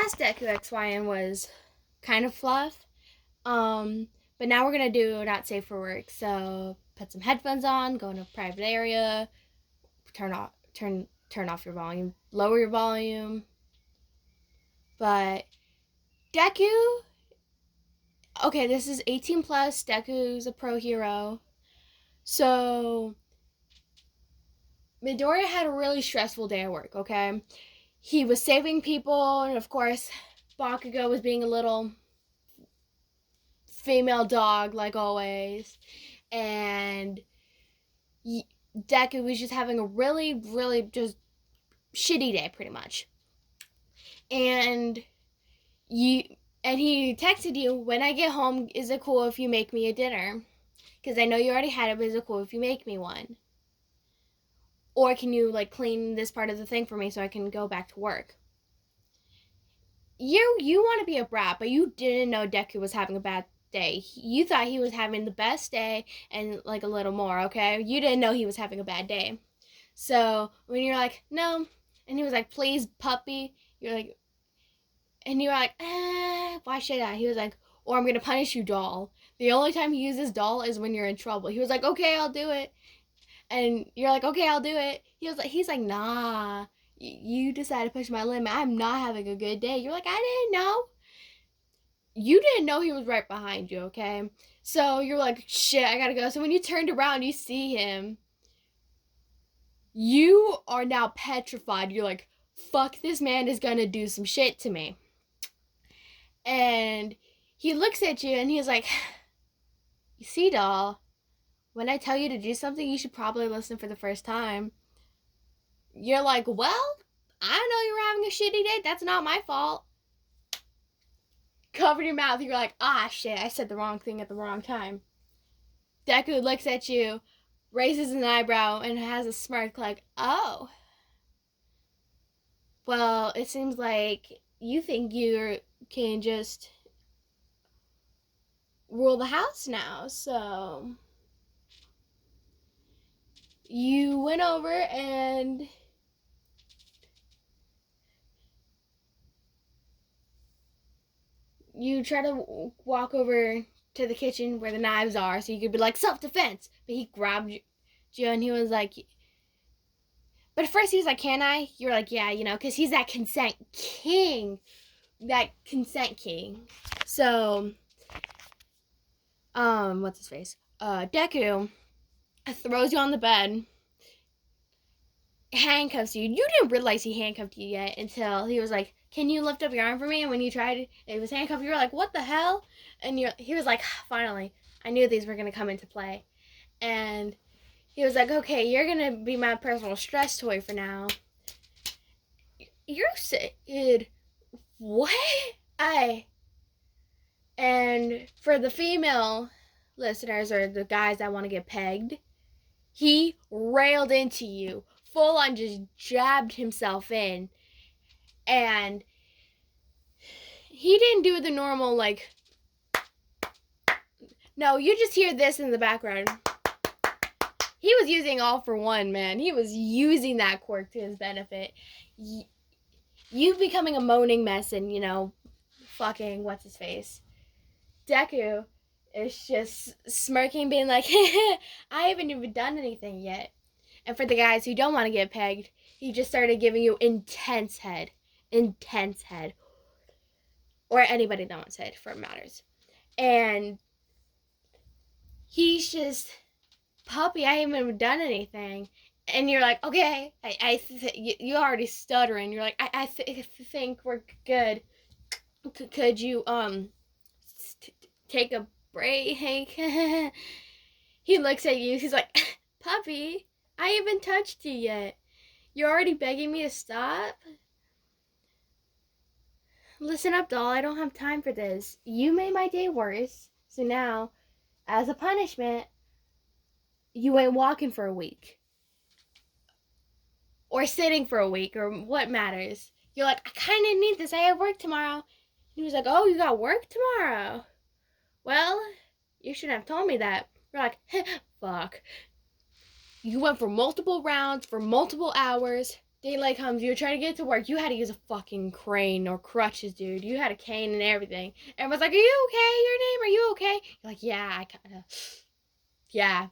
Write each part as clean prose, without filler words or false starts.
last Deku XYN was kind of fluff. But now we're gonna do not safe for work. So put some headphones on, go in a private area, turn off your volume, lower your volume. But Deku, okay, this is 18 plus. Deku's a pro hero. So Midoriya had a really stressful day at work, okay? He was saving people, and of course, Bakugo was being a little female dog, like always. And Deku was just having a really, really just shitty day, pretty much. And he texted you, when I get home, is it cool if you make me a dinner? Because I know you already had it, but is it cool if you make me one? Or can you, like, clean this part of the thing for me so I can go back to work? You want to be a brat, but you didn't know Deku was having a bad day. You thought he was having the best day and, like, a little more, okay? You didn't know he was having a bad day. So when you're like, no, and he was like, please, puppy, you're like, and you're like, why should I? He was like, or I'm going to punish you, doll. The only time he uses doll is when you're in trouble. He was like, okay, I'll do it. And you're like, okay, I'll do it. He's like, nah, you decided to push my limit. I'm not having a good day. You're like, I didn't know. You didn't know he was right behind you, okay? So you're like, shit, I gotta go. So when you turned around, you see him. You are now petrified. You're like, fuck, this man is gonna do some shit to me. And he looks at you and he's like, you see, doll, when I tell you to do something, you should probably listen for the first time. You're like, well, I know you were having a shitty day. That's not my fault. Cover your mouth. You're like, shit, I said the wrong thing at the wrong time. Deku looks at you, raises an eyebrow, and has a smirk like, oh. Well, it seems like you think you can just rule the house now, so you went over and you try to walk over to the kitchen where the knives are so you could be like, self-defense. But he grabbed you and he was like, but at first he was like, can I? You're like, yeah, because he's that consent king. So, what's his face? Deku throws you on the bed, handcuffs you. You didn't realize he handcuffed you yet until he was like, can you lift up your arm for me? And when you tried, it was handcuffed. You were like, what the hell? And he was like, finally, I knew these were going to come into play. And he was like, okay, you're going to be my personal stress toy for now. You're said, what? And for the female listeners or the guys that want to get pegged, he railed into you, full on just jabbed himself in. And he didn't do the normal, like, no, you just hear this in the background. He was using all for one, man. He was using that quirk to his benefit. You becoming a moaning mess and, fucking what's his face. Deku is just smirking, being like, I haven't even done anything yet. And for the guys who don't want to get pegged, he just started giving you intense head. Or anybody that wants head, for it matters. And he's just, puppy, I haven't even done anything. And you're like, okay, you're already stuttering. You're like, I think we're good. Could you, take a break? He looks at you. He's like, puppy, I haven't touched you yet. You're already begging me to stop? Listen up, doll. I don't have time for this. You made my day worse. So now, as a punishment, you ain't walking for a week. Or sitting for a week, or what matters. You're like, I kind of need this. I have work tomorrow. And he was like, oh, you got work tomorrow? Well, you shouldn't have told me that. You're like, fuck. You went for multiple rounds, for multiple hours. Daylight comes, you're trying to get to work. You had to use a fucking crane or crutches, dude. You had a cane and everything. Everyone's like, are you okay? Your name, are you okay? You're like, yeah, I kind of, yeah.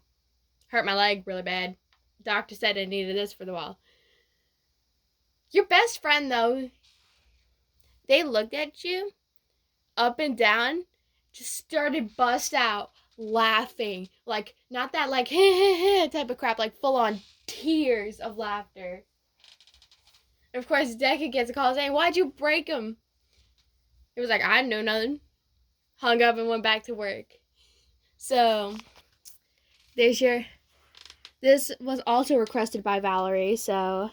Hurt my leg really bad. Doctor said I needed this for the while. Your best friend, though, they looked at you up and down, just started bust out laughing. Like, not that like type of crap, like full on tears of laughter. And of course, Deku gets a call saying, why'd you break him? He was like, I didn't know nothing. Hung up and went back to work. So, there's your... This was also requested by Valerie, so